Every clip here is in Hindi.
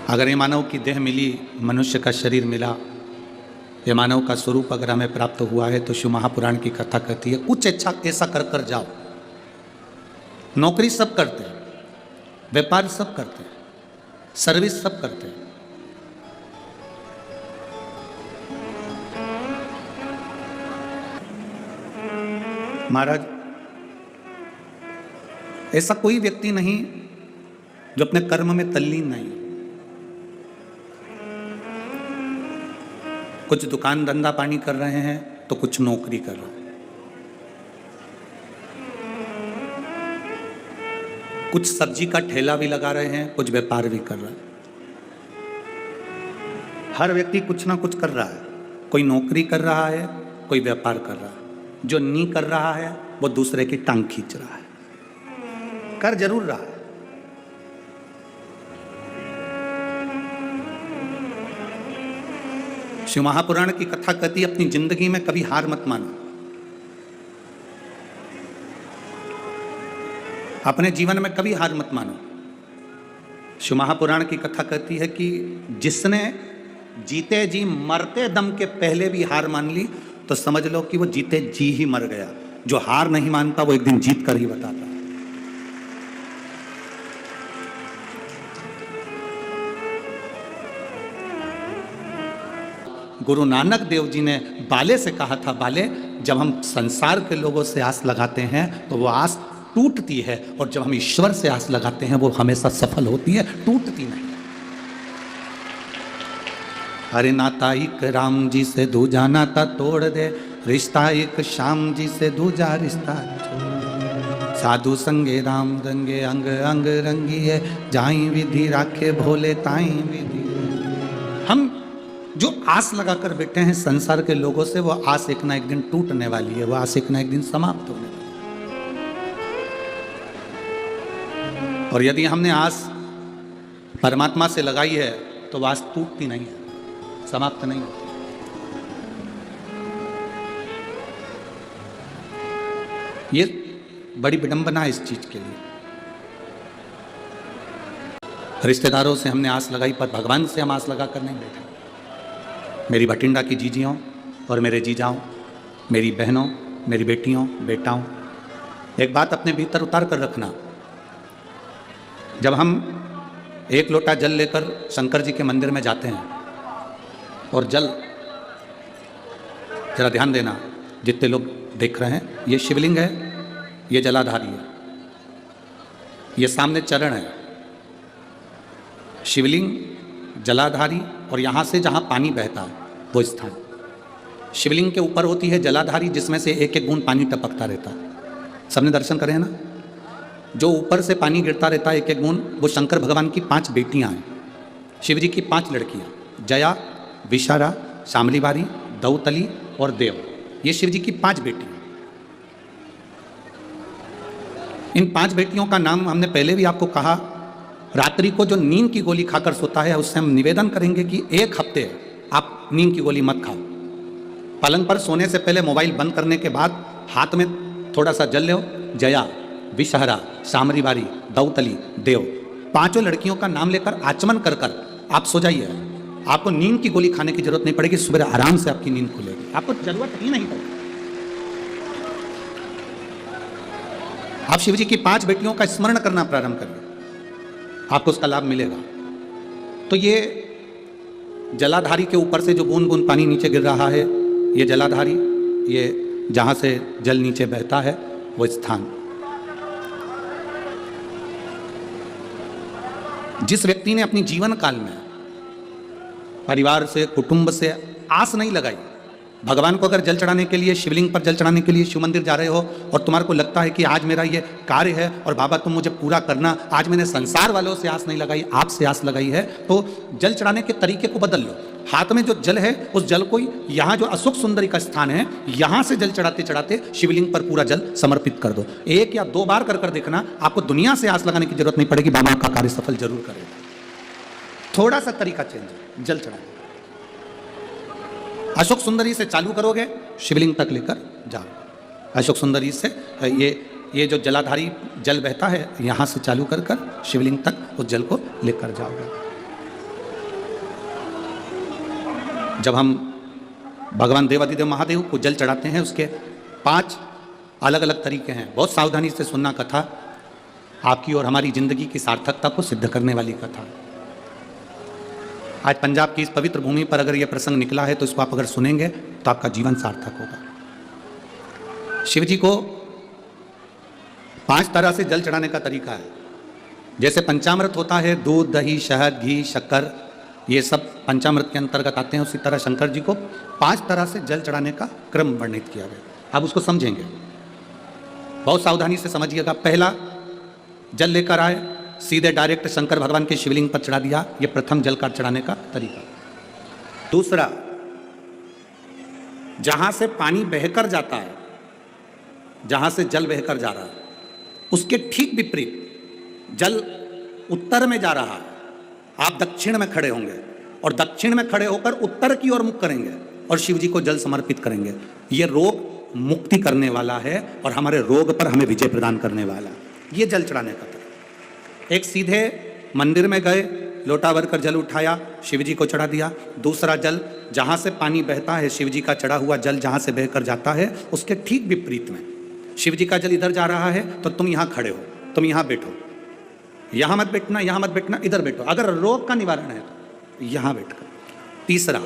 अगर ये मानव की देह मिली, मनुष्य का शरीर मिला, ये मानव का स्वरूप अगर हमें प्राप्त हुआ है, तो शिव महापुराण की कथा कहती है कुछ अच्छा ऐसा कर कर जाओ। नौकरी सब करते हैं, व्यापार सब करते हैं, सर्विस सब करते हैं, महाराज ऐसा कोई व्यक्ति नहीं जो अपने कर्म में तल्लीन नहीं। कुछ दुकान धंधा पानी कर रहे हैं तो कुछ नौकरी कर रहे हैं, कुछ सब्जी का ठेला भी लगा रहे हैं, कुछ व्यापार भी कर रहे हैं। हर व्यक्ति कुछ ना कुछ कर रहा है। कोई नौकरी कर रहा है, कोई व्यापार कर रहा है। जो नहीं कर रहा है वो दूसरे की टांग खींच रहा है, कर जरूर रहा है। शिव महापुराण की कथा कहती है अपनी जिंदगी में कभी हार मत मानो। अपने जीवन में कभी हार मत मानो। शिव महापुराण की कथा कहती है कि जिसने जीते जी मरते दम के पहले भी हार मान ली तो समझ लो कि वो जीते जी ही मर गया। जो हार नहीं मानता वो एक दिन जीत कर ही बताता है। गुरु नानक देव जी ने बाले से कहा था, बाले जब हम संसार के लोगों से आस लगाते हैं तो वो आस टूटती है, और जब हम ईश्वर से आस लगाते हैं वो हमेशा सफल होती है, टूटती नहीं। अरे नाता एक राम जी से दूजा नाता तोड़ दे, रिश्ता एक श्याम जी से दूजा रिश्ता छोड़। साधु संगे राम रंगे अंग अंग रंगी है, जाई विधि राखे भोले ताई विधि। हम जो आस लगाकर बैठे हैं संसार के लोगों से, वो आस एक ना एक दिन टूटने वाली है, वो आस एक ना एक दिन समाप्त होने वाली है। और यदि हमने आस परमात्मा से लगाई है तो वो आस टूटती नहीं है, समाप्त नहीं होती। ये बड़ी विडंबना है इस चीज के लिए। रिश्तेदारों से हमने आस लगाई पर भगवान से हम आस लगा कर नहीं बैठे। मेरी भटिंडा की जीजियों और मेरे जीजाओं, मेरी बहनों, मेरी बेटियों, बेटाओं, एक बात अपने भीतर उतार कर रखना। जब हम एक लोटा जल लेकर शंकर जी के मंदिर में जाते हैं, और जल, जरा ध्यान देना जितने लोग देख रहे हैं, ये शिवलिंग है, ये जलाधारी है, ये सामने चरण है। शिवलिंग, जलाधारी, और यहाँ से जहाँ पानी बहता है वो स्थान। शिवलिंग के ऊपर होती है जलाधारी, जिसमें से एक एक बूंद पानी टपकता रहता है। सबने दर्शन करे हैं ना? जो ऊपर से पानी गिरता रहता है एक एक बूंद, वो शंकर भगवान की 5 बेटियां हैं। शिव जी की 5 लड़कियां, जया, विशारा, शामलीबारी, दौतली और देव। ये शिव जी की 5 बेटियां। इन 5 बेटियों का नाम हमने पहले भी आपको कहा। रात्रि को जो नींद की गोली खाकर सोता है, उससे हम निवेदन करेंगे कि 1 हफ्ते आप नींद की गोली मत खाओ। पलंग पर सोने से पहले मोबाइल बंद करने के बाद हाथ में थोड़ा सा जल लो। जया, विषहरा, शामरीबारी, दौतली, देव, 5 लड़कियों का नाम लेकर आचमन कर कर आप सो जाइए। आपको नींद की गोली खाने की जरूरत नहीं पड़ेगी। सुबह आराम से आपकी नींद खुलेगी, आपको जरूरत ही नहीं पड़ेगी। आप शिव जी की 5 बेटियों का स्मरण करना प्रारंभ करिए, आपको उसका लाभ मिलेगा। तो ये जलाधारी के ऊपर से जो बूंद बूंद पानी नीचे गिर रहा है, ये जलाधारी, ये जहां से जल नीचे बहता है वो स्थान। जिस व्यक्ति ने अपनी जीवन काल में परिवार से, कुटुंब से आस नहीं लगाई, भगवान को अगर जल चढ़ाने के लिए, शिवलिंग पर जल चढ़ाने के लिए शिव मंदिर जा रहे हो और तुम्हारे को लगता है कि आज मेरा ये कार्य है और बाबा तुम मुझे पूरा करना, आज मैंने संसार वालों से आस नहीं लगाई, आपसे आस लगाई है, तो जल चढ़ाने के तरीके को बदल लो। हाथ में जो जल है उस जल को यहाँ जो अशोक सुंदरी का स्थान है, यहाँ से जल चढ़ाते चढ़ाते शिवलिंग पर पूरा जल समर्पित कर दो। 1 या 2 बार कर कर देखना, आपको दुनिया से आस लगाने की जरूरत नहीं पड़ेगी, बाबा का कार्य सफल जरूर करेगा। थोड़ा सा तरीका चेंज है जल चढ़ाने। अशोक सुंदरी से चालू करोगे, शिवलिंग तक लेकर जाओ। अशोक सुंदरी से ये जो जलाधारी जल बहता है, यहाँ से चालू कर कर शिवलिंग तक उस जल को लेकर जाओगे। जब हम भगवान देवाधिदेव महादेव को जल चढ़ाते हैं, उसके 5 अलग अलग तरीके हैं। बहुत सावधानी से सुनना कथा, आपकी और हमारी जिंदगी की सार्थकता को सिद्ध करने वाली कथा। आज पंजाब की इस पवित्र भूमि पर अगर यह प्रसंग निकला है तो इसको आप अगर सुनेंगे तो आपका जीवन सार्थक होगा। शिव जी को 5 तरह से जल चढ़ाने का तरीका है। जैसे पंचामृत होता है, दूध, दही, शहद, घी, शक्कर, ये सब पंचामृत के अंतर्गत आते हैं। उसी तरह शंकर जी को 5 तरह से जल चढ़ाने का क्रम वर्णित किया गया। आप उसको समझेंगे, बहुत सावधानी से समझिएगा। पहला, जल लेकर आए, सीधे डायरेक्ट शंकर भगवान के शिवलिंग पर चढ़ा दिया। ये प्रथम जल का चढ़ाने का तरीका। दूसरा, जहां से पानी बहकर जाता है, जहां से जल बहकर जा रहा है, उसके ठीक विपरीत जल उत्तर में जा रहा है। आप दक्षिण में खड़े होंगे और दक्षिण में खड़े होकर उत्तर की ओर मुख करेंगे और शिव जी को जल समर्पित करेंगे। ये रोग मुक्ति करने वाला है और हमारे रोग पर हमें विजय प्रदान करने वाला है। ये जल चढ़ाने का तरीका। एक, सीधे मंदिर में गए, लोटा भरकर जल उठाया, शिव जी को चढ़ा दिया। दूसरा जल, जहाँ से पानी बहता है, शिव जी का चढ़ा हुआ जल जहाँ से बहकर जाता है, उसके ठीक विपरीत में शिव जी का जल इधर जा रहा है तो तुम यहाँ खड़े हो, तुम यहाँ बैठो, यहाँ मत बैठना, यहाँ मत बैठना, इधर बैठो। अगर रोग का निवारण है तो यहाँ बैठकर। तीसरा,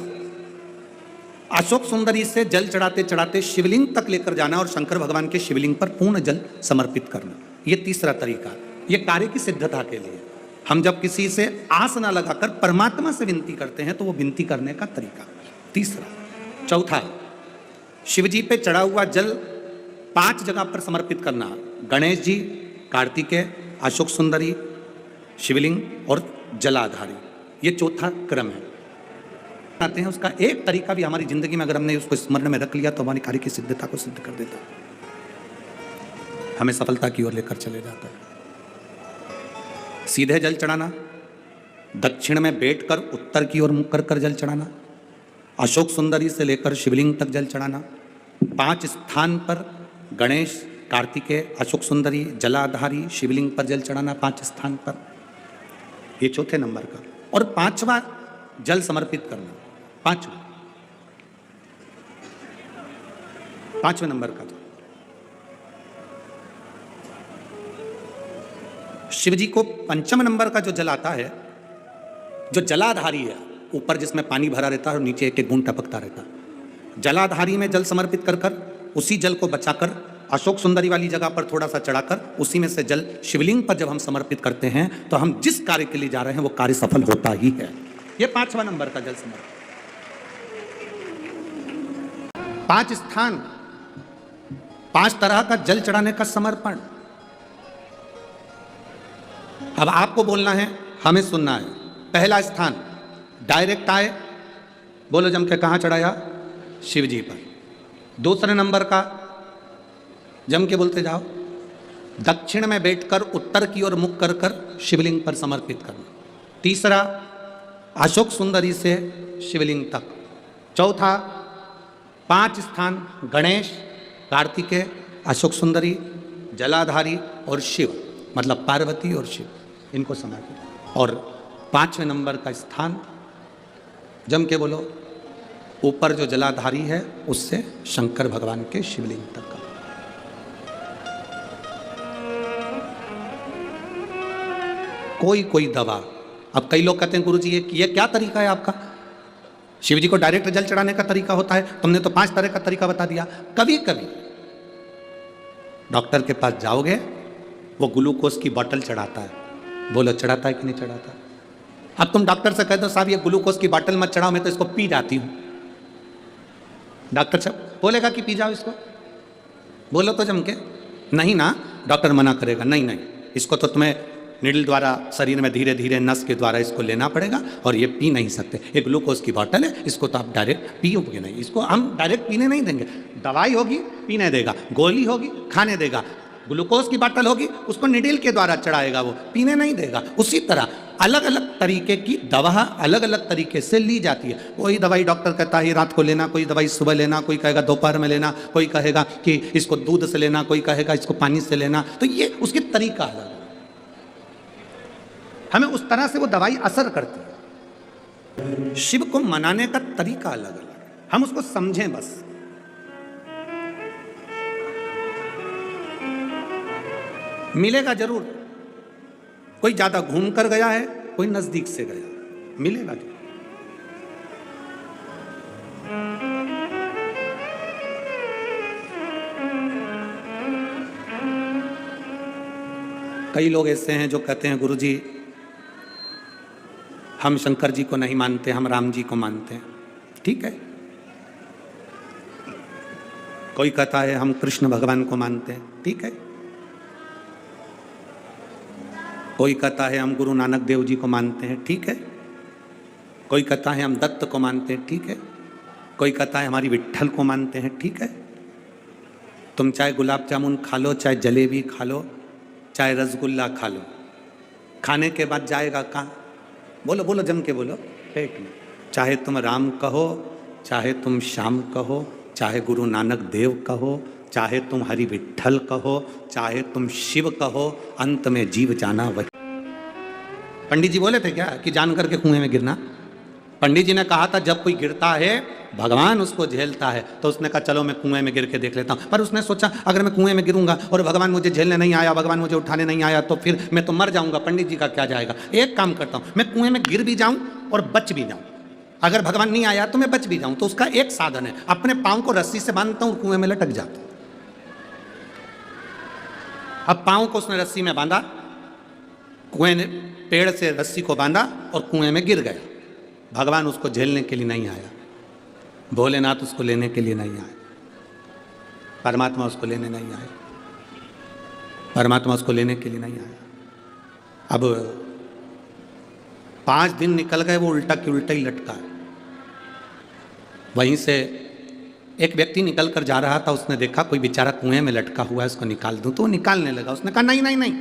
अशोक सुंदरी से जल चढ़ाते चढ़ाते शिवलिंग तक लेकर जाना और शंकर भगवान के शिवलिंग पर पूर्ण जल समर्पित करना। ये तीसरा तरीका। ये कार्य की सिद्धता के लिए। हम जब किसी से आस ना लगाकर परमात्मा से विनती करते हैं तो वो विनती करने का तरीका। तीसरा। चौथा, शिव जी पे चढ़ा हुआ जल 5 जगह पर समर्पित करना। गणेश जी, कार्तिकेय, अशोक सुंदरी, शिवलिंग और जलाधारी। ये चौथा क्रम है। आते हैं, उसका एक तरीका भी हमारी जिंदगी में अगर हमने उसको स्मरण में रख लिया तो हमारी कार्य की सिद्धता को सिद्ध कर देता है, हमें सफलता की ओर लेकर चले जाता है। सीधे जल चढ़ाना, दक्षिण में बैठकर उत्तर की ओर मुख कर जल चढ़ाना, अशोक सुंदरी से लेकर शिवलिंग तक जल चढ़ाना, 5 स्थान पर गणेश, कार्तिकेय, अशोक सुंदरी, जलाधारी, शिवलिंग पर जल चढ़ाना 5 स्थान पर। ये चौथे नंबर का। और 5वां जल समर्पित करना, 5वें नंबर का। शिव जी को 5वें नंबर का जो जल आता है, जो जलाधारी है, ऊपर जिसमें पानी भरा रहता है और नीचे एक एक बूंद टपकता रहता है। जलाधारी में जल समर्पित कर उसी जल को बचाकर अशोक सुंदरी वाली जगह पर थोड़ा सा चढ़ाकर उसी में से जल शिवलिंग पर जब हम समर्पित करते हैं तो हम जिस कार्य के लिए जा रहे हैं वो कार्य सफल होता ही है। ये 5वां नंबर का जल समर्पण। 5 स्थान, 5 तरह का जल चढ़ाने का समर्पण। अब आपको बोलना है, हमें सुनना है। पहला स्थान, डायरेक्ट आए, बोलो जम के, कहां चढ़ाया? शिव जी पर। दूसरे नंबर का, जम के बोलते जाओ, दक्षिण में बैठकर उत्तर की ओर मुख कर शिवलिंग पर समर्पित करना। तीसरा, अशोक सुंदरी से शिवलिंग तक। चौथा, 5 स्थान, गणेश, कार्तिकेय, अशोक सुंदरी, जलाधारी और शिव, मतलब पार्वती और शिव, इनको समर्पित। और 5वें नंबर का स्थान, जम के बोलो, ऊपर जो जलाधारी है उससे शंकर भगवान के शिवलिंग तक का। कोई दवा। अब कई लोग कहते हैं गुरु जी ये क्या तरीका है आपका? शिव जी को डायरेक्ट जल चढ़ाने का तरीका होता है, तुमने तो 5 तरह का तरीका बता दिया। कभी कभी डॉक्टर के पास जाओगे, वो ग्लूकोज की बोतल चढ़ाता है, बोलो चढ़ाता है कि नहीं चढ़ाता? अब तुम डॉक्टर से कह दो साहब ये ग्लूकोज की बोतल मत चढ़ाओ, मैं तो इसको पी जाती हूं। डॉक्टर साहब बोलेगा कि पी जाओ इसको? बोलो तो जम के, नहीं ना, डॉक्टर मना करेगा, नहीं, इसको तो तुम्हें निडल द्वारा शरीर में धीरे धीरे नस के द्वारा इसको लेना पड़ेगा और ये पी नहीं सकते। एक ग्लूकोज की बोतल है, इसको तो आप डायरेक्ट पियोगे नहीं, इसको हम डायरेक्ट पीने नहीं देंगे। दवाई होगी पीने देगा, गोली होगी खाने देगा, ग्लूकोज की बोतल होगी उसको निडिल के द्वारा चढ़ाएगा, वो पीने नहीं देगा। उसी तरह अलग अलग तरीके की दवा अलग अलग तरीके से ली जाती है। कोई दवाई डॉक्टर कहता है रात को लेना, कोई दवाई सुबह लेना, कोई कहेगा दोपहर में लेना, कोई कहेगा कि इसको दूध से लेना, कोई कहेगा इसको पानी से लेना। तो ये उसकी तरीका अलग है, हमें उस तरह से वो दवाई असर करती है। शिव को मनाने का तरीका अलग अलग है, हम उसको समझें बस। मिलेगा जरूर, कोई ज्यादा घूम कर गया है, कोई नजदीक से गया, मिलेगा जरूर। कई लोग ऐसे हैं जो कहते हैं गुरुजी हम शंकर जी को नहीं मानते, हम राम जी को मानते हैं। ठीक है। कोई कहता है हम कृष्ण भगवान को मानते हैं। ठीक है। कोई कहता है हम गुरु नानक देव जी को मानते हैं। ठीक है। कोई कहता है हम दत्त को मानते हैं। ठीक है। कोई कहता है हमारी विट्ठल को मानते हैं। ठीक है। तुम चाहे गुलाब जामुन खा लो, चाहे जलेबी खा लो, चाहे रसगुल्ला खा लो, खाने के बाद जाएगा कहाँ? बोलो बोलो, जम के बोलो, पेट में। चाहे तुम राम कहो, चाहे तुम श्याम कहो, चाहे गुरु नानक देव कहो, चाहे तुम हरि विट्ठल कहो, चाहे तुम शिव कहो, अंत में जीव जाना वही। पंडित जी बोले थे क्या कि जान करके कुएं में गिरना? पंडित जी ने कहा था जब कोई गिरता है भगवान उसको झेलता है, तो उसने कहा चलो मैं कुएं में गिर के देख लेता हूं। पर उसने सोचा अगर मैं कुएं में गिरूंगा और भगवान मुझे झेलने नहीं आया, भगवान मुझे उठाने नहीं आया, तो फिर मैं तो मर जाऊंगा, पंडित जी का क्या जाएगा। एक काम करता हूं, मैं कुएं में गिर भी जाऊं और बच भी जाऊं, अगर भगवान नहीं आया तो मैं बच भी जाऊं। तो उसका एक साधन है, अपने पांव को रस्सी से बांधता हूं और कुएं में लटक जाता हूं। अब पांव को उसने रस्सी में बांधा, कुएं ने पेड़ से रस्सी को बांधा और कुएं में गिर गया। भगवान उसको झेलने के लिए नहीं आया, भोलेनाथ उसको लेने के लिए नहीं आए, परमात्मा उसको लेने नहीं आए, परमात्मा उसको लेने के लिए नहीं आया। अब 5 दिन निकल गए, वो उल्टा की उल्टा ही लटका है। वहीं से एक व्यक्ति निकल कर जा रहा था, उसने देखा कोई बेचारा कुएं में लटका हुआ है, उसको निकाल दूं, तो वो निकालने लगा। उसने कहा नहीं नहीं नहीं,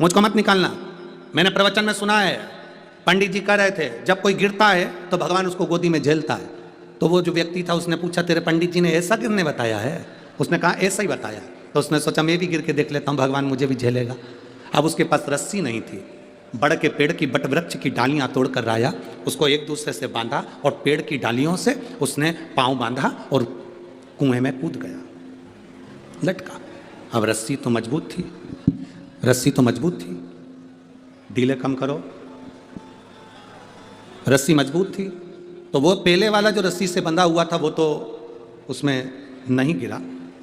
मुझको मत निकालना, मैंने प्रवचन में सुना है, पंडित जी कह रहे थे जब कोई गिरता है तो भगवान उसको गोदी में झेलता है। तो वो जो व्यक्ति था उसने पूछा तेरे पंडित जी ने ऐसा गिरने बताया है? उसने कहा ऐसा ही बताया। तो उसने सोचा मैं भी गिर के देख लेता हूँ, भगवान मुझे भी झेलेगा। अब उसके पास रस्सी नहीं थी, बड़ के पेड़ की बट वृक्ष की डालियाँ तोड़ कर लाया, उसको एक दूसरे से बांधा और पेड़ की डालियों से उसने पाँव बांधा और कुएं में कूद गया, लटका। अब रस्सी तो मजबूत थी, रस्सी तो मजबूत थी, ढीले कम करो, रस्सी मजबूत थी। तो वो पहले वाला जो रस्सी से बंधा हुआ था वो तो उसमें नहीं गिरा,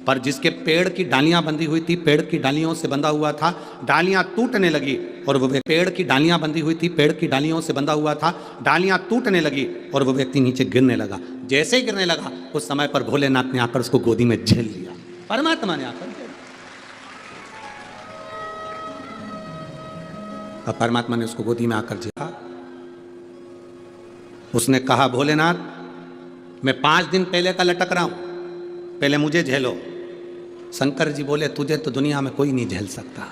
पर जिसके पेड़ की डालियां बंधी हुई थी, पेड़ की डालियों से बंधा हुआ था, डालियां टूटने लगी और वो पेड़ की डालियां बंधी हुई थी, पेड़ की डालियों से बंधा हुआ था, डालियां टूटने लगी और वो व्यक्ति नीचे गिरने लगा। जैसे ही गिरने लगा उस समय पर भोलेनाथ ने आकर उसको गोदी में झेल लिया, परमात्मा ने आकर। अब परमात्मा ने उसको गोदी में आकर झेला। उसने कहा भोलेनाथ मैं 5 दिन पहले का लटक रहा हूं, पहले मुझे झेलो। शंकर जी बोले तुझे तो दुनिया में कोई नहीं झेल सकता,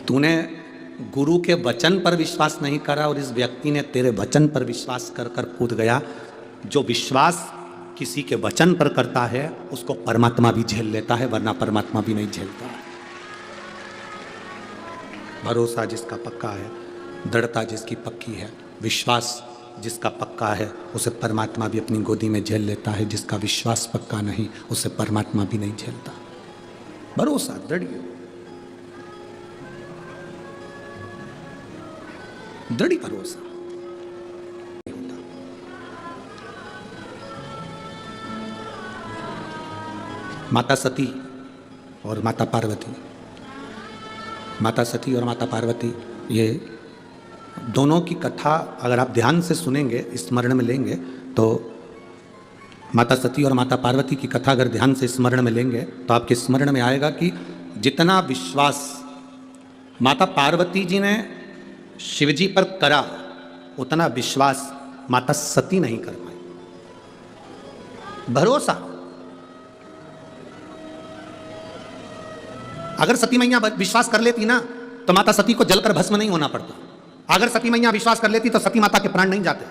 तूने गुरु के वचन पर विश्वास नहीं करा और इस व्यक्ति ने तेरे वचन पर विश्वास कर कर कूद गया। जो विश्वास किसी के वचन पर करता है उसको परमात्मा भी झेल लेता है, वरना परमात्मा भी नहीं झेलता है। भरोसा जिसका पक्का है, दृढ़ता जिसकी पक्की है, विश्वास जिसका पक्का है, उसे परमात्मा भी अपनी गोदी में झेल लेता है। जिसका विश्वास पक्का नहीं उसे परमात्मा भी नहीं झेलता। भरोसा दृढ़, दृढ़ भरोसा होता। माता सती और माता पार्वती, माता सती और माता पार्वती, ये दोनों की कथा अगर आप ध्यान से सुनेंगे, स्मरण में लेंगे, तो माता सती और माता पार्वती की कथा अगर ध्यान से स्मरण में लेंगे तो आपके स्मरण में आएगा कि जितना विश्वास माता पार्वती जी ने शिव जी पर करा, उतना विश्वास माता सती नहीं कर पाई। भरोसा, अगर सती मैया विश्वास कर लेती ना तो माता सती को जलकर भस्म नहीं होना पड़ता। अगर सती मैया विश्वास कर लेती तो सती माता के प्राण नहीं जाते।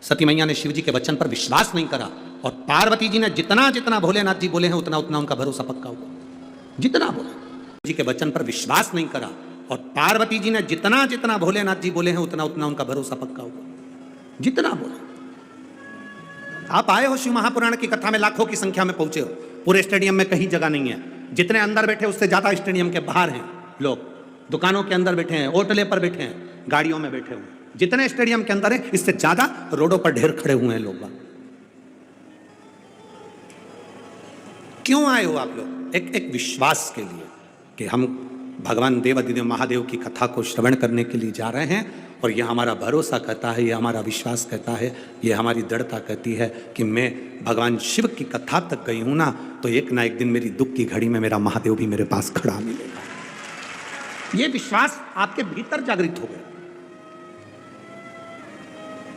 सती मैया ने शिव जी के वचन पर विश्वास नहीं करा और पार्वती जी ने जितना जितना भोलेनाथ जी बोले हैं उतना उतना उनका भरोसा पक्का हुआ। जितना बोले जी के वचन पर विश्वास नहीं करा और पार्वती जी ने जितना जितना भोलेनाथ जी बोले हैं उतना उतना उनका भरोसा पक्का हुआ। जितना बोलो। आप आए हो शिव महापुराण की कथा में, लाखों की संख्या में पहुंचे हो, पूरे स्टेडियम में कहीं जगह नहीं है। जितने अंदर बैठे उससे ज्यादा स्टेडियम के बाहर हैं लोग, दुकानों के अंदर बैठे हैं, होटले पर बैठे हैं, गाड़ियों में बैठे हुए। जितने स्टेडियम के अंदर है इससे ज्यादा रोडों पर ढेर खड़े हुए हैं लोग। क्यों आए हो आप लोग? एक विश्वास के लिए कि हम भगवान देवाधिदेव महादेव की कथा को श्रवण करने के लिए जा रहे हैं, और यह हमारा भरोसा कहता है, यह हमारा विश्वास कहता है, यह हमारी दृढ़ता कहती है कि मैं भगवान शिव की कथा तक गई हूं ना, तो एक ना एक दिन मेरी दुख की घड़ी में मेरा महादेव भी मेरे पास खड़ा मिलेगा। यह विश्वास आपके भीतर जागृत हो गया,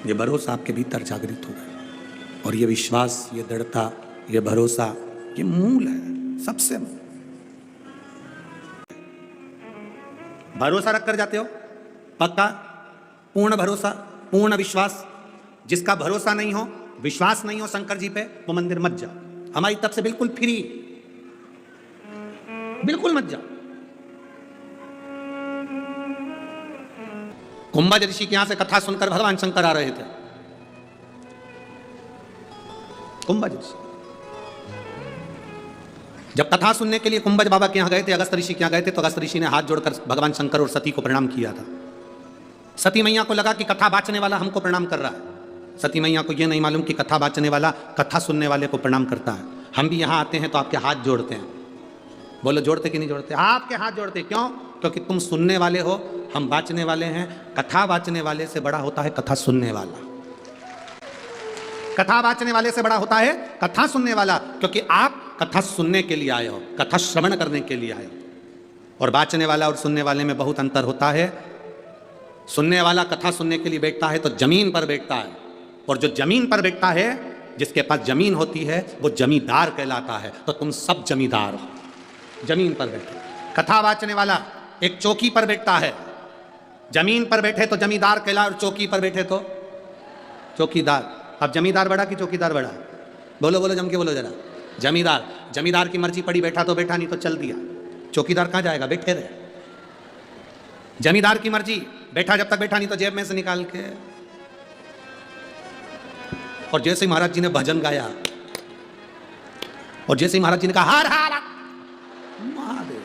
यह भरोसा आपके भीतर जागृत हो गया, और यह विश्वास, यह दृढ़ता, यह भरोसा, यह मूल है, सबसे मूल। भरोसा रख कर जाते हो, पक्का, पूर्ण भरोसा, पूर्ण विश्वास। जिसका भरोसा नहीं हो, विश्वास नहीं हो शंकर जी पे, वो मंदिर मत जाओ। हमारी तरफ से बिल्कुल फ्री, बिल्कुल मत जाओ। कुंभज ऋषि के यहां से कथा सुनकर भगवान शंकर आ रहे थे। कुंभज ऋषि जब कथा सुनने के लिए कुंभज बाबा के यहां गए थे, अगस्त ऋषि के यहां गए थे, तो अगस्त ऋषि ने हाथ जोड़कर भगवान शंकर और सती को प्रणाम किया था। सती मैया को लगा कि कथा बांचने वाला हमको प्रणाम कर रहा है। सती मैया को यह नहीं मालूम कि कथा बांचने वाला कथा सुनने वाले को प्रणाम करता है। हम भी यहां आते हैं तो आपके हाथ जोड़ते हैं। बोलो, जोड़ते कि नहीं जोड़ते? आपके हाथ जोड़ते। क्यों? क्योंकि तुम सुनने वाले हो, हम बांचने वाले हैं। कथा बांचने वाले से बड़ा होता है कथा सुनने वाला। कथा बांचने वाले से बड़ा होता है कथा सुनने वाला, क्योंकि आप कथा सुनने के लिए आए हो, कथा श्रवण करने के लिए आए हो। और बांचने वाला और सुनने वाले में बहुत अंतर होता है। सुनने वाला कथा सुनने के लिए बैठता है तो जमीन पर बैठता है, और जो जमीन पर बैठता है, जिसके पास जमीन होती है, वो जमींदार कहलाता है। तो तुम सब जमींदार हो, जमीन पर बैठे। कथा बांचने वाला एक चौकी पर बैठता है। जमीन पर बैठे तो जमींदार कहला, और चौकी पर बैठे तो चौकीदार। अब जमींदार बड़ा कि चौकीदार बड़ा? बोलो बोलो, जम के बोलो जरा। जमींदार। जमींदार की मर्जी पड़ी, बैठा तो बैठा, नहीं तो चल दिया। चौकीदार कहां जाएगा? बैठे रहे। जमींदार की मर्जी, बैठा जब तक बैठा, नहीं तो जेब में से निकाल के। और जैसे ही महाराज जी ने भजन गाया, और जैसे ही महाराज जी ने कहा हर हर महादेव,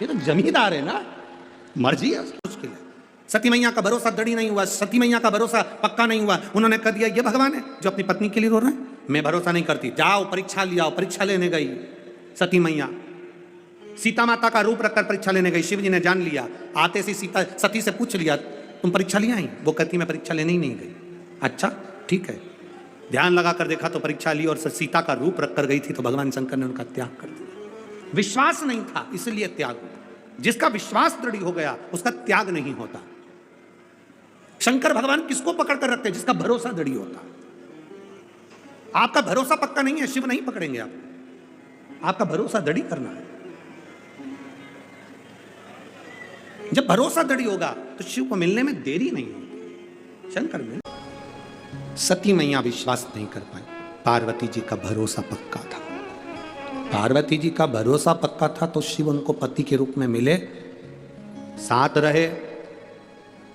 ये तो जमींदार है ना, मर्जी है, मुश्किल है। सती मैया का भरोसा दृढ़ नहीं हुआ, सती मैया का भरोसा पक्का नहीं हुआ। उन्होंने कह दिया ये भगवान है जो अपनी पत्नी के लिए रो रहे हैं, मैं भरोसा नहीं करती। जाओ परीक्षा लियाओ। परीक्षा लेने गई सती मैया, सीता माता का रूप रखकर परीक्षा लेने गई। शिव जी ने जान लिया। आते से सीता सती से पूछ लिया, तुम परीक्षा लिया ही? वो कहती मैं परीक्षा लेने ही नहीं गई। अच्छा ठीक है। ध्यान लगाकर देखा तो परीक्षा ली, और सीता का रूप रखकर गई थी, तो भगवान शंकर ने उनका त्याग कर दिया। विश्वास नहीं था, इसलिए त्याग हुआ। जिसका विश्वास दृढ़ हो गया उसका त्याग नहीं होता। शंकर भगवान किसको पकड़ कर रखते हैं? जिसका भरोसा दृढ़ होता। आपका भरोसा पक्का नहीं है, शिव नहीं पकड़ेंगे आप। आपका भरोसा दृढ़ करना है। जब भरोसा दृढ़ होगा तो शिव को मिलने में देरी नहीं होगी। शंकर मिल, सती मैया विश्वास नहीं कर पाई। पार्वती जी का भरोसा पक्का था। पार्वती जी का भरोसा पक्का था तो शिव उनको पति के रूप में मिले, साथ रहे।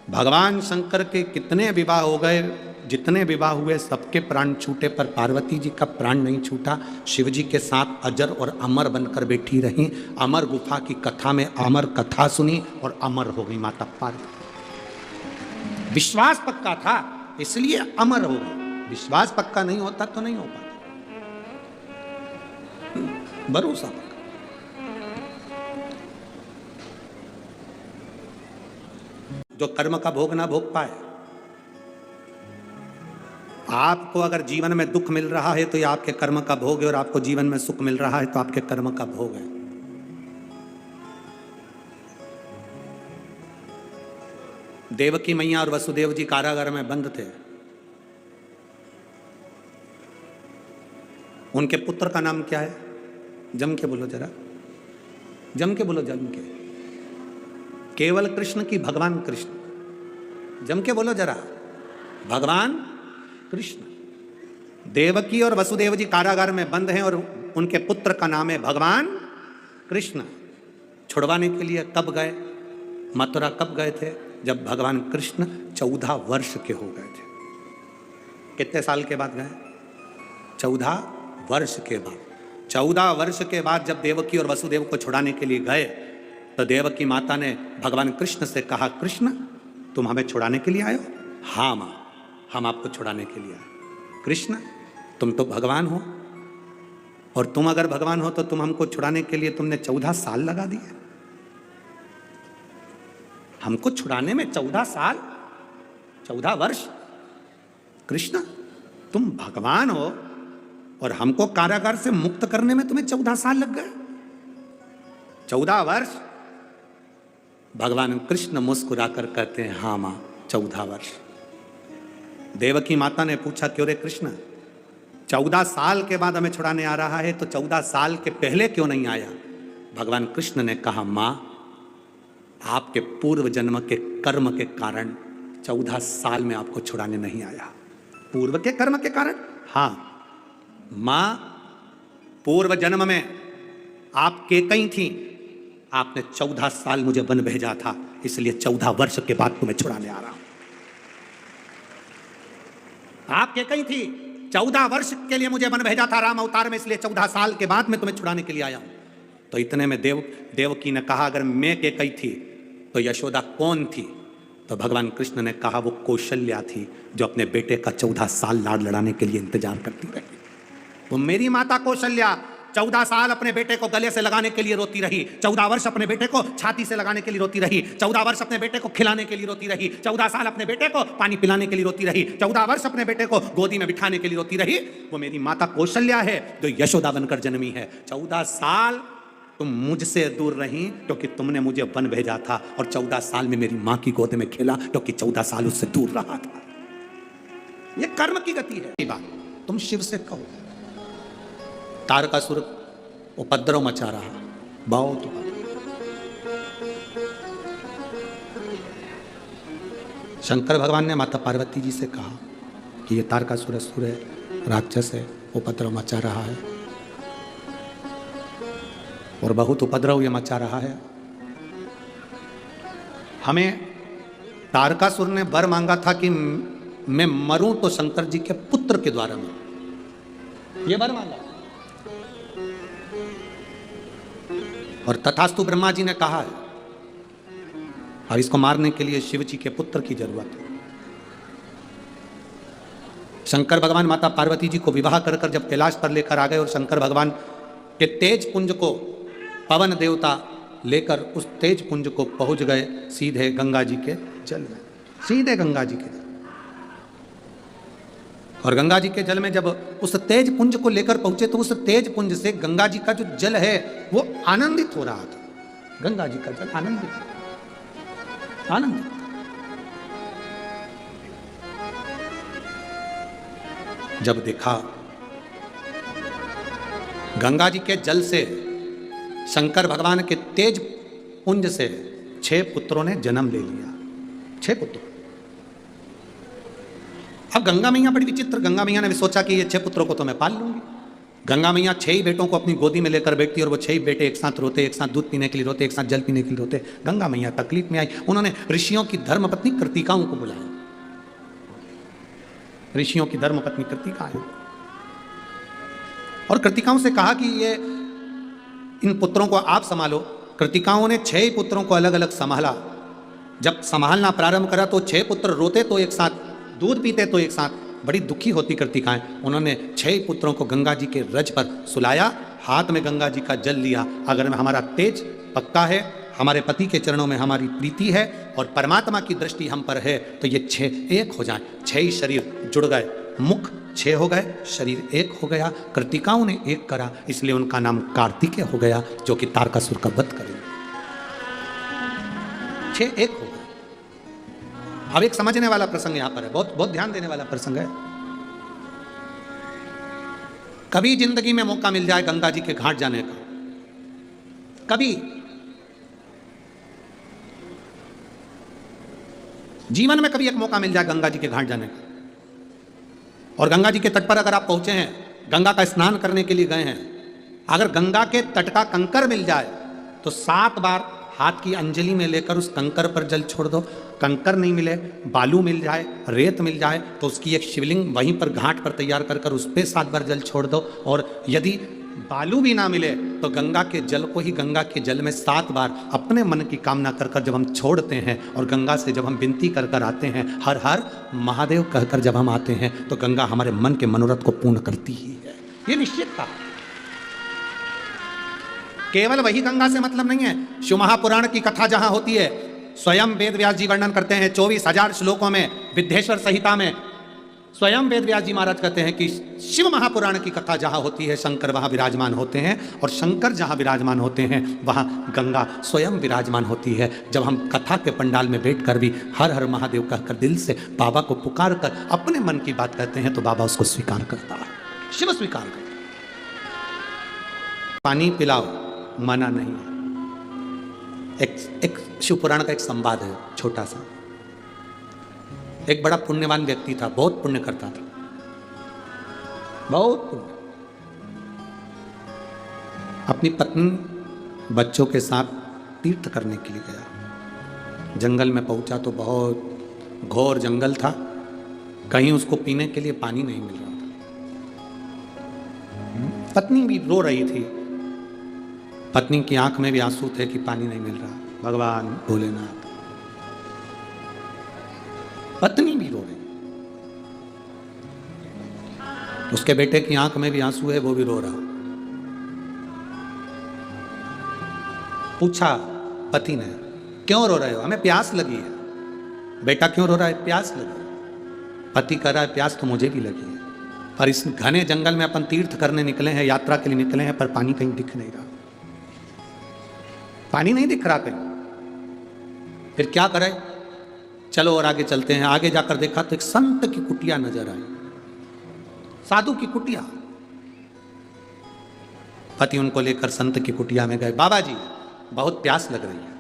भगवान शंकर के कितने विवाह हो गए, जितने विवाह हुए सबके प्राण छूटे, पर पार्वती जी का प्राण नहीं छूटा। शिव जी के साथ अजर और अमर बनकर बैठी रही। अमर गुफा की कथा में अमर कथा सुनी और अमर हो गई माता पार्वती। विश्वास पक्का था इसलिए अमर हो गई। विश्वास पक्का नहीं होता तो नहीं हो पाता। भरोसा पक्का। जो कर्म का भोग ना भोग पाए। आपको अगर जीवन में दुख मिल रहा है तो यह आपके कर्म का भोग है, और आपको जीवन में सुख मिल रहा है तो आपके कर्म का भोग है। देवकी मैया और वसुदेव जी कारागार में बंद थे। उनके पुत्र का नाम क्या है? जम के बोलो जरा, जम के बोलो, जम के। केवल कृष्ण की भगवान कृष्ण। जम के बोलो जरा, भगवान कृष्ण। देवकी और वसुदेव जी कारागार में बंद हैं और उनके पुत्र का नाम है भगवान कृष्ण। छुड़वाने के लिए कब गए? मथुरा कब गए थे? जब भगवान कृष्ण 14 वर्ष के हो गए थे। कितने साल के बाद गए? 14 वर्ष के बाद। 14 वर्ष के बाद जब देवकी और वसुदेव को छुड़ाने के लिए गए तो देवकी माता ने भगवान कृष्ण से कहा, कृष्ण तुम हमें छुड़ाने के लिए आए हो? हाँ माँ, हम आपको छुड़ाने के लिए आए। कृष्ण तुम तो भगवान हो, और तुम अगर भगवान हो तो तुम हमको छुड़ाने के लिए तुमने 14 साल लगा दिए। हमको छुड़ाने में 14 साल, 14 वर्ष। कृष्ण तुम भगवान हो और हमको कारागार से मुक्त करने में तुम्हें 14 साल लग गए? 14 वर्ष? भगवान कृष्ण मुस्कुराकर कहते हैं, हाँ मां, 14 वर्ष। देवकी माता ने पूछा, क्यों रे कृष्ण, 14 साल के बाद हमें छुड़ाने आ रहा है तो 14 साल के पहले क्यों नहीं आया? भगवान कृष्ण ने कहा, मां, आपके पूर्व जन्म के कर्म के कारण 14 साल में आपको छुड़ाने नहीं आया। पूर्व के कर्म के कारण? हाँ मां, पूर्व जन्म में आप केकई थी, आपने 14 साल मुझे वन भेजा था, इसलिए 14 वर्ष के बाद तुम्हें छुड़ाने आ रहा हूं। आप केकई थी, 14 वर्ष के लिए मुझे वन भेजा था राम अवतार में, इसलिए 14 साल के बाद मैं तुम्हें छुड़ाने के लिए आया हूं। तो इतने में देवकी ने कहा, अगर मैं केकई थी तो यशोदा कौन थी? तो भगवान कृष्ण ने कहा, वो कौशल्या थी, जो अपने बेटे का 14 साल लाड लड़ाने के लिए इंतजार करती रही। वो मेरी माता कौशल्या 14 साल अपने बेटे को गले से लगाने के लिए रोती रही, 14 वर्ष अपने बेटे को छाती से लगाने के लिए रोती रही, 14 वर्ष अपने बेटे को खिलाने के लिए रोती रही, 14 साल अपने बेटे को पानी पिलाने के लिए रोती रही, 14 वर्ष अपने बेटे को गोदी में बिठाने के लिए रोती रही। वो मेरी माता कौशल्या है, जो यशोदा बनकर जन्मी है। 14 साल तुम मुझसे दूर रही क्योंकि तुमने मुझे वन भेजा था, और 14 साल में मेरी मां की गोद में खेला क्योंकि 14 साल उससे दूर रहा था। ये कर्म की गति है। बात तुम शिव से कहो, तारकासुर उपद्रव मचा रहा, बहुत शंकर भगवान ने माता पार्वती जी से कहा कि ये तारकासुर असुर है, राक्षस है, उपद्रव मचा रहा है, और बहुत उपद्रव ये मचा रहा है। हमें तारकासुर ने वर मांगा था कि मैं मरूं तो शंकर जी के पुत्र के द्वारा मरूं, ये वर मांगा। और तथास्तु ब्रह्मा जी ने कहा है, और इसको मारने के लिए शिव जी के पुत्र की जरूरत है। शंकर भगवान माता पार्वती जी को विवाह कर कर जब कैलाश पर लेकर आ गए, और शंकर भगवान के तेज पुंज को पवन देवता लेकर उस तेज पुंज को पहुंच गए सीधे गंगा जी के जल में, सीधे गंगा जी के जल। और गंगा जी के जल में जब उस तेज पुंज को लेकर पहुंचे तो उस तेज पुंज से गंगा जी का जो जल है वो आनंदित हो रहा था। गंगा जी का जल आनंदित, आनंदित। जब देखा गंगा जी के जल से शंकर भगवान के तेज पुंज से 6 पुत्रों ने जन्म ले लिया, 6 पुत्र। अब गंगा मैया बड़ी विचित्र, गंगा मैया ने भी सोचा कि ये 6 पुत्रों को तो मैं पाल लूंगी। गंगा मैया 6 ही बेटों को अपनी गोदी में लेकर बैठती, और वो 6 ही बेटे एक साथ रोते, एक साथ दूध पीने के लिए रोते, एक साथ जल पीने के लिए रोते। गंगा मैया तकलीफ में आई, उन्होंने ऋषियों की धर्मपत्नी कृतिकाओं को बुलाया। ऋषियों की धर्मपत्नी कृतिका आई और कृतिकाओं से कहा कि ये इन पुत्रों को आप संभालो। कृतिकाओं ने 6 पुत्रों को अलग अलग संभाला। जब संभालना प्रारंभ करा तो 6 पुत्र रोते तो एक साथ, दूध पीते तो एक साथ, बड़ी दुखी होती कृतिकाएं। उन्होंने 6 पुत्रों को गंगा जी के रज पर सुलाया, हाथ में गंगा जी का जल लिया। अगर हमारा तेज पक्का है, हमारे पति के चरणों में हमारी प्रीति है और परमात्मा की दृष्टि हम पर है, तो ये 6 एक हो जाएं। 6 ही शरीर जुड़ गए, मुख 6 हो गए, शरीर एक हो गया। कृतिकाओं ने एक करा, इसलिए उनका नाम कार्तिकेय हो गया, जो कि तारकासुर का वध करेंगे। 6 एक हो गए। अब एक समझने वाला प्रसंग यहां पर है, बहुत बहुत ध्यान देने वाला प्रसंग है। कभी जिंदगी में मौका मिल जाए गंगा जी के घाट जाने का, कभी जीवन में कभी एक मौका मिल जाए गंगा जी के घाट जाने का, और गंगा जी के तट पर अगर आप पहुंचे हैं, गंगा का स्नान करने के लिए गए हैं, अगर गंगा के तट का कंकर मिल जाए तो 7 बार हाथ की अंजलि में लेकर उस कंकर पर जल छोड़ दो। कंकर नहीं मिले, बालू मिल जाए, रेत मिल जाए, तो उसकी एक शिवलिंग वहीं पर घाट पर तैयार कर कर उस पर 7 बार जल छोड़ दो। और यदि बालू भी ना मिले तो गंगा के जल को ही गंगा के जल में 7 बार अपने मन की कामना कर कर जब हम छोड़ते हैं और गंगा से जब हम विनती कर कर आते हैं, हर हर महादेव कहकर जब हम आते हैं, तो गंगा हमारे मन के मनोरथ को पूर्ण करती ही है। ये निश्चित था। केवल वही गंगा से मतलब नहीं है। शिव महापुराण की कथा जहां होती है, स्वयं वेद व्यास जी वर्णन करते हैं 24,000 श्लोकों में, विद्येश्वर संहिता में स्वयं वेद व्यास जी महाराज कहते हैं कि शिव महापुराण की कथा जहां होती है, शंकर वहां विराजमान होते हैं, और शंकर जहां विराजमान होते हैं वहां गंगा स्वयं विराजमान होती है। जब हम कथा के पंडाल में बैठकर भी हर हर महादेव कहकर दिल से बाबा को पुकार कर अपने मन की बात कहते हैं, तो बाबा उसको स्वीकार करता है, शिव स्वीकार करता है। पानी पिलाओ, मना नहीं है। एक शिव पुराण का एक संवाद है छोटा सा। एक बड़ा पुण्यवान व्यक्ति था, बहुत पुण्य करता था, बहुत पुण्य। अपनी पत्नी बच्चों के साथ तीर्थ करने के लिए गया। जंगल में पहुंचा तो बहुत घोर जंगल था, कहीं उसको पीने के लिए पानी नहीं मिल रहा था। पत्नी भी रो रही थी, पत्नी की आंख में भी आंसू थे कि पानी नहीं मिल रहा। भगवान भोलेनाथ, पत्नी भी रो रही, उसके बेटे की आंख में भी आंसू है, वो भी रो रहा। पूछा पति ने, क्यों रो रहे हो? हमें प्यास लगी है। बेटा क्यों रो रहा है? प्यास लगी है। पति कह रहा है प्यास तो मुझे भी लगी है, पर इस घने जंगल में अपन तीर्थ करने निकले हैं, यात्रा के लिए निकले हैं, पर पानी कहीं दिख नहीं रहा, पानी नहीं दिख रहा कहीं। फिर क्या करें? चलो और आगे चलते हैं। आगे जाकर देखा तो एक संत की कुटिया नजर आई, साधु की कुटिया। पति उनको लेकर संत की कुटिया में गए। बाबा जी, बहुत प्यास लग रही है,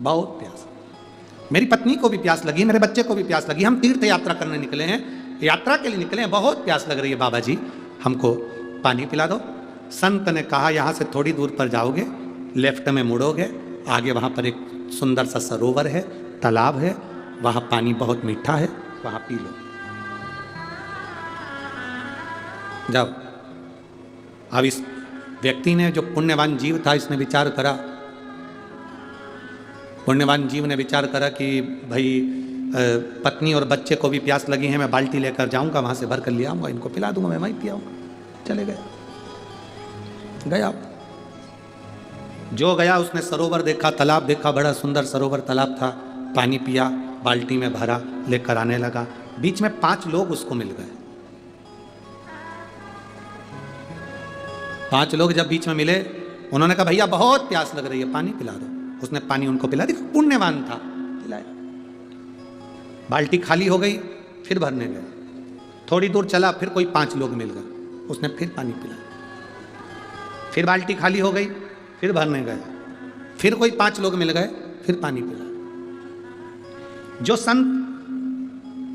बहुत प्यास, मेरी पत्नी को भी प्यास लगी, मेरे बच्चे को भी प्यास लगी, हम तीर्थ यात्रा करने निकले हैं, यात्रा के लिए निकले हैं, बहुत प्यास लग रही है। बाबा जी, हमको पानी पिला दो। संत ने कहा, यहां से थोड़ी दूर पर जाओगे, लेफ्ट में मुड़ोगे, आगे वहां पर एक सुंदर सा सरोवर है, तालाब है, वहां पानी बहुत मीठा है, वहां पी लो। जाओ। अब इस व्यक्ति ने, जो पुण्यवान जीव था, इसने विचार करा, पुण्यवान जीव ने विचार करा कि भाई पत्नी और बच्चे को भी प्यास लगी है, मैं बाल्टी लेकर जाऊंगा, वहां से भर कर ले आऊंगा, इनको पिला दूंगा, मैं वहीं पियाऊंगा। चले गया। जो गया उसने सरोवर देखा, तालाब देखा, बड़ा सुंदर सरोवर तालाब था, पानी पिया, बाल्टी में भरा, लेकर आने लगा। बीच में 5 लोग उसको मिल गए। 5 लोग जब बीच में मिले, उन्होंने कहा भैया बहुत प्यास लग रही है, पानी पिला दो। उसने पानी उनको पिला दिया, पुण्यवान था, पिलाया। बाल्टी खाली हो गई, फिर भरने गए। थोड़ी दूर चला, फिर कोई 5 लोग मिल गए, उसने फिर पानी पिलाया। फिर बाल्टी खाली हो गई, फिर भरने गए, फिर कोई 5 लोग मिल गए, फिर पानी पिलाया। जो संत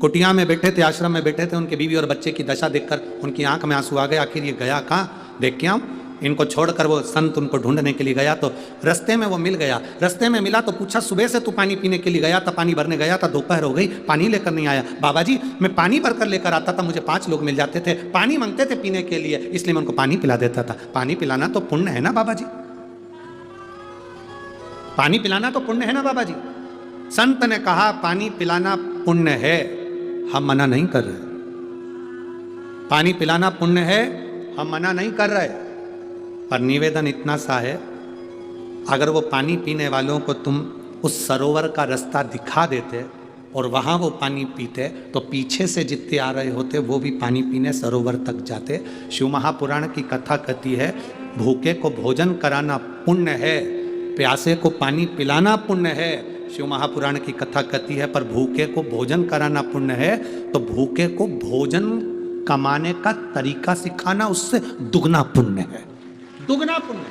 कुटिया में बैठे थे, आश्रम में बैठे थे, उनके बीवी और बच्चे की दशा देखकर उनकी आंख में आंसू आ गए। आखिर ये गया कहाँ, देख के आऊं। इनको छोड़कर वो संत उनको ढूंढने के लिए गया, तो रास्ते में वो मिल गया। रास्ते में मिला तो पूछा, सुबह से तू पानी पीने के लिए गया था, पानी भरने गया था, दोपहर हो गई, पानी लेकर नहीं आया। बाबा जी, मैं पानी भरकर लेकर आता था, मुझे 5 लोग मिल जाते थे, पानी मांगते थे पीने के लिए, इसलिए मैं उनको पानी पिला देता था। पानी पिलाना तो पुण्य है ना बाबा जी, पानी पिलाना तो पुण्य है ना बाबा जी। संत ने कहा पानी पिलाना पुण्य है, हम मना नहीं कर रहे, पानी पिलाना पुण्य है, हम मना नहीं कर रहे, पर निवेदन इतना सा है, अगर वो पानी पीने वालों को तुम उस सरोवर का रास्ता दिखा देते और वहाँ वो पानी पीते, तो पीछे से जितने आ रहे होते वो भी पानी पीने सरोवर तक जाते। शिव महापुराण की कथा कहती है, भूखे को भोजन कराना पुण्य है, प्यासे को पानी पिलाना पुण्य है। शिव महापुराण की कथा कहती है, पर भूखे को भोजन कराना पुण्य है, तो भूखे को भोजन कमाने का तरीका सिखाना उससे दुगना पुण्य है, दुगना पुण्य।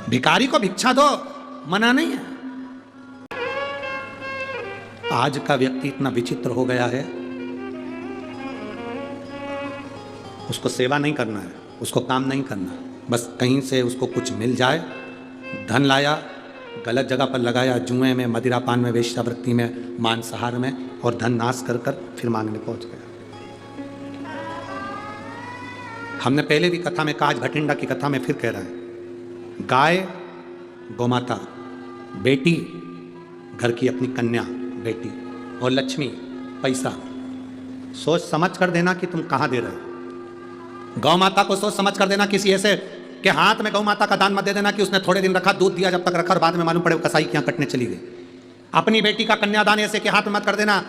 भिखारी को भिक्षा दो, मना नहीं है। आज का व्यक्ति इतना विचित्र हो गया है, उसको सेवा नहीं करना है, उसको काम नहीं करना है, बस कहीं से उसको कुछ मिल जाए धन लाया, गलत जगह पर लगाया, जुए में, मदिरा पान में, वेश्यावृत्ति में, मांसाहार में, और धन नाश कर कर फिर मांगने पहुंच गया। हमने पहले भी कथा में कहा, आज भटिंडा की कथा में फिर कह रहा है, गाय गोमाता, बेटी घर की अपनी कन्या बेटी, और लक्ष्मी पैसा। सोच समझ कर देना कि तुम कहां दे रहे हो। गौ माता को सोच समझ कर देना, किसी ऐसे के हाथ में गौ माता का दान मत दे देना कि उसने थोड़े दिन रखा, दूध दिया जब तक रखा, और बाद में मालूम पड़े वो कसाई के यहाँ कटने चली गई। अपनी बेटी का कन्यादान ऐसे के हाथ में मत कर देना।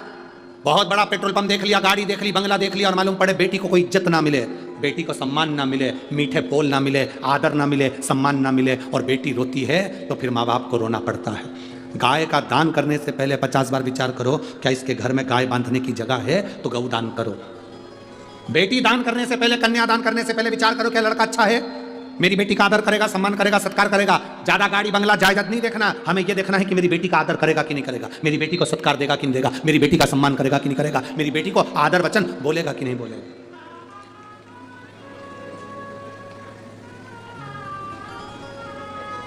बहुत बड़ा पेट्रोल पंप देख लिया, गाड़ी देख ली, बंगला देख लिया, और मालूम पड़े बेटी को कोई इज्जत ना मिले, बेटी को सम्मान ना मिले, मीठे बोल ना मिले, आदर ना मिले, सम्मान ना मिले, और बेटी रोती है तो फिर माँ बाप को रोना पड़ता है। गाय का दान करने से पहले 50 बार विचार करो, क्या इसके घर में गाय बांधने की जगह है तो गौ दान करो। बेटी दान करने से पहले, कन्या दान करने से पहले विचार करो, क्या लड़का अच्छा है, मेरी बेटी का आदर करेगा, सम्मान करेगा, सत्कार करेगा। ज्यादा गाड़ी बंगला जायदाद नहीं देखना, हमें यह देखना है कि मेरी बेटी का आदर करेगा कि नहीं करेगा, मेरी बेटी को सत्कार देगा कि नहीं देगा, मेरी बेटी का सम्मान करेगा कि नहीं करेगा, मेरी बेटी को आदर वचन बोलेगा कि नहीं बोलेगा।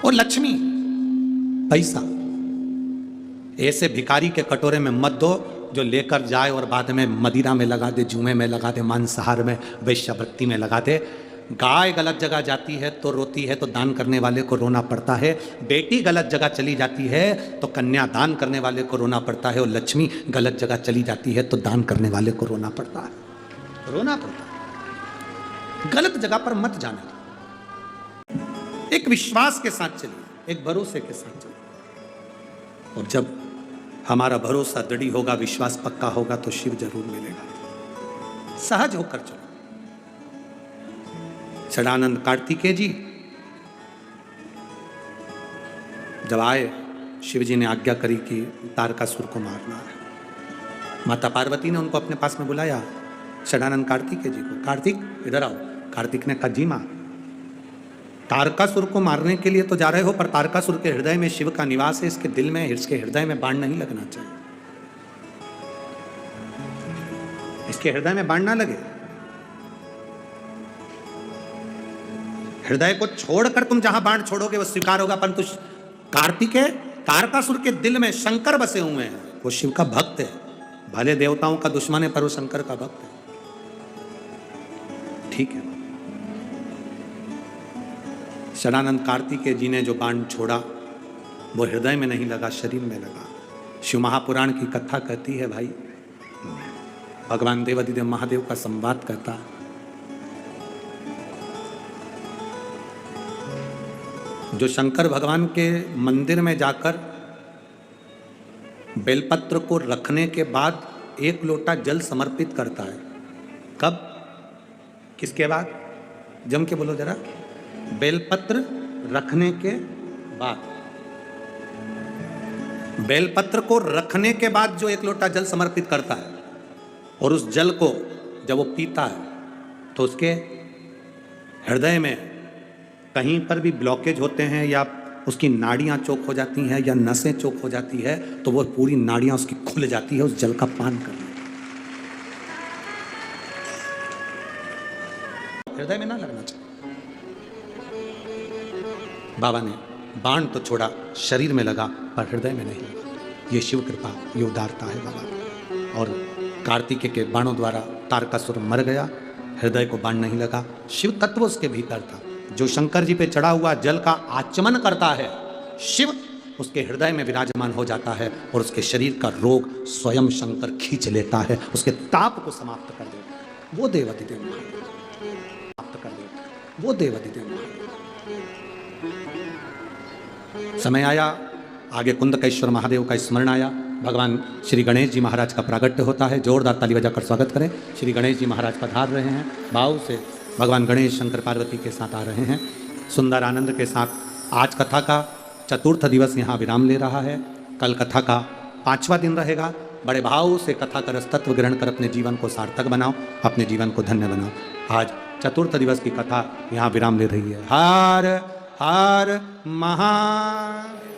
और लक्ष्मी पैसा, ऐसे भिखारी के कटोरे में मत दो जो लेकर जाए और बाद में मदिरा में लगा दे, जुए में लगा दे, मांसाहार में, वेश्यावृत्ति में लगा दे। गाय गलत जगह जाती है तो रोती है तो दान करने वाले को रोना पड़ता है, बेटी गलत जगह चली जाती है तो कन्या दान करने वाले को रोना पड़ता है, और लक्ष्मी गलत जगह चली जाती है तो दान करने वाले को रोना पड़ता है। रोना पड़ता है। गलत जगह पर मत जाना, एक विश्वास के साथ चलिए, एक भरोसे के साथ चलिए, और जब हमारा भरोसा दृढ़ होगा, विश्वास पक्का होगा तो शिव जरूर मिलेगा। सहज होकर चलो। षडानंद कार्तिकेय जी जब आए, शिव जी ने आज्ञा करी कि तारकासुर को मारना है। माता पार्वती ने उनको अपने पास में बुलाया, षडानंद कार्तिकेय जी को, कार्तिक इधर आओ। कार्तिक ने कहा, जी मां, तारकासुर को मारने के लिए तो जा रहे हो, पर तारकासुर के हृदय में शिव का निवास है, इसके दिल में, इसके हृदय में बाण नहीं लगना चाहिए, इसके हृदय में बाण ना लगे। हृदय को छोड़कर तुम जहां बाण छोड़ोगे वो स्वीकार होगा, परंतु कार्तिक है, तारकासुर के दिल में शंकर बसे हुए हैं, वो शिव का भक्त है, भले देवताओं का दुश्मन है पर वो शंकर का भक्त है। ठीक है। षडानंद कार्तिकेय जी ने जो बाण छोड़ा वो हृदय में नहीं लगा, शरीर में लगा। शिव महापुराण की कथा कहती है भाई, भगवान देवाधिदेव महादेव का संवाद कहता है, जो शंकर भगवान के मंदिर में जाकर बेलपत्र को रखने के बाद 1 लोटा जल समर्पित करता है। कब, किसके बाद? जम के बोलो जरा। बेलपत्र रखने के बाद, बेलपत्र को रखने के बाद जो 1 लोटा जल समर्पित करता है, और उस जल को जब वो पीता है तो उसके हृदय में कहीं पर भी ब्लॉकेज होते हैं, या उसकी नाड़ियां चौक हो जाती हैं, या नसें चौक हो जाती है, तो वो पूरी नाड़ियां उसकी खुल जाती है उस जल का पान करने। हृदय में ना लगना चाहिए। बाबा ने बाण तो छोड़ा, शरीर में लगा पर हृदय में नहीं लगा। ये शिव कृपा, ये उदारता है बाबा। और कार्तिकेय के बाणों द्वारा तारकासुर मर गया, हृदय को बाण नहीं लगा। शिव तत्व उसके भीतर था। जो शंकर जी पे चढ़ा हुआ जल का आचमन करता है, शिव उसके हृदय में विराजमान हो जाता है, और उसके शरीर का रोग स्वयं शंकर खींच लेता है, उसके ताप को समाप्त कर देता है। वो देवाधिदेव महादेव समाप्त कर देता है, वो देवाधिदेव महादेव। समय आया, आगे कुंदकेश्वर महादेव का स्मरण आया, भगवान श्री गणेश जी महाराज का प्रागट्य होता है। जोरदार ताली बजाकर स्वागत करें। श्री गणेश जी महाराज पधार रहे हैं, भाव से भगवान गणेश शंकर पार्वती के साथ आ रहे हैं, सुंदर आनंद के साथ। आज कथा का 4th दिवस यहाँ विराम ले रहा है, कल कथा का 5वां दिन रहेगा। बड़े भाव से कथा का रसतत्व ग्रहण कर अपने जीवन को सार्थक बनाओ, अपने जीवन को धन्य बनाओ। आज 4th दिवस की कथा यहाँ विराम ले रही है। हर हर महादेव।